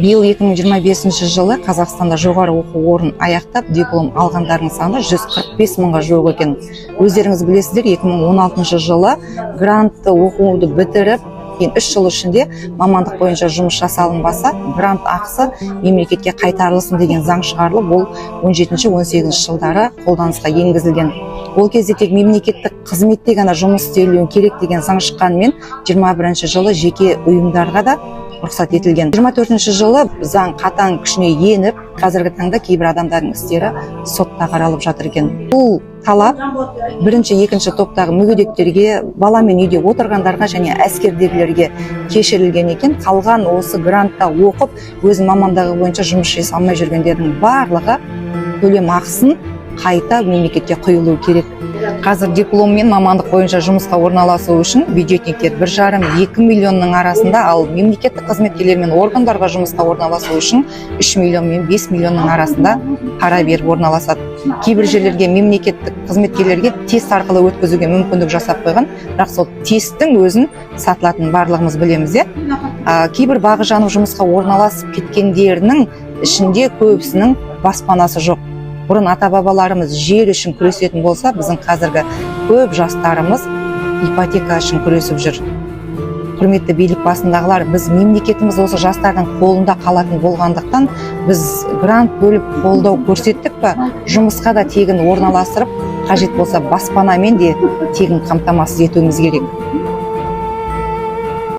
Биыл 2025 жылы Қазақстанда жоғары оқу орнын аяқтап диплом алғандардың саны 145 мыңға жуық екен. Өздеріңіз білесіздер, 2016 жылы грантты оқуды бітіріп, 3 жыл ішінде мамандық бойынша жұмыс жасалынбаса, грант ақысы мемлекетке қайтарылсын деген заң шығарылып, ол 17-18 жылдары қолданысқа енгізілген. Ол кезде тек мемлекеттік қызметте ғана жұмыс істелуі керек деген заң шыққанымен, 21 жылы жеке ұйымдарға да рұқсат етілген. 24 жылы заң қатаң күшіне еніп, қазіргі таңда кейбір адамдардың істері сотта қаралып жатыр екен. Бұл талап бірінші, екінші топтағы мүгедектерге, баламен үйде отырғандарға және әскердегілерге кешірілген екен. Қалған осы грантта оқып, өз мамандығы бойынша жұмыс жасай алмай жүргендердің барлығы төлем ақысын қайта мемлекетке құйылуы керек. Қазір дипломмен мамандық бойынша жұмысқа орналасу үшін бюджетниктер 1,5-2 миллионның арасында, ал мемлекеттік қызметкерлер мен органдарға жұмысқа орналасу үшін 3 миллион мен 5 миллионның арасында пара беріп орналасады. Кейбір жерлерге мемлекеттік қызметкерлерге тест арқылы өткізуге мүмкіндік жасап қойған, бірақ сол тесттің өзін сатылатынын барлығымыз білеміз. Кейбір бағы жанып жұмысқа орналасып кеткендерінің ішінде көбісінің баспанасы жоқ. Бұрын ата-бабаларымыз жер үшін күресетін болса, біздің қазіргі көп жастарымыз ипотека үшін күресіп жүр. Құрметті билік басындағылар, біз мемлекетіміз осы жастардың қолында қалатын болғандықтан, біз грант бөліп қолдау көрсеттік па, жұмысқа да тегін орналастырып, қажет болса баспанамен де тегін қамтамасыз етуіміз керек.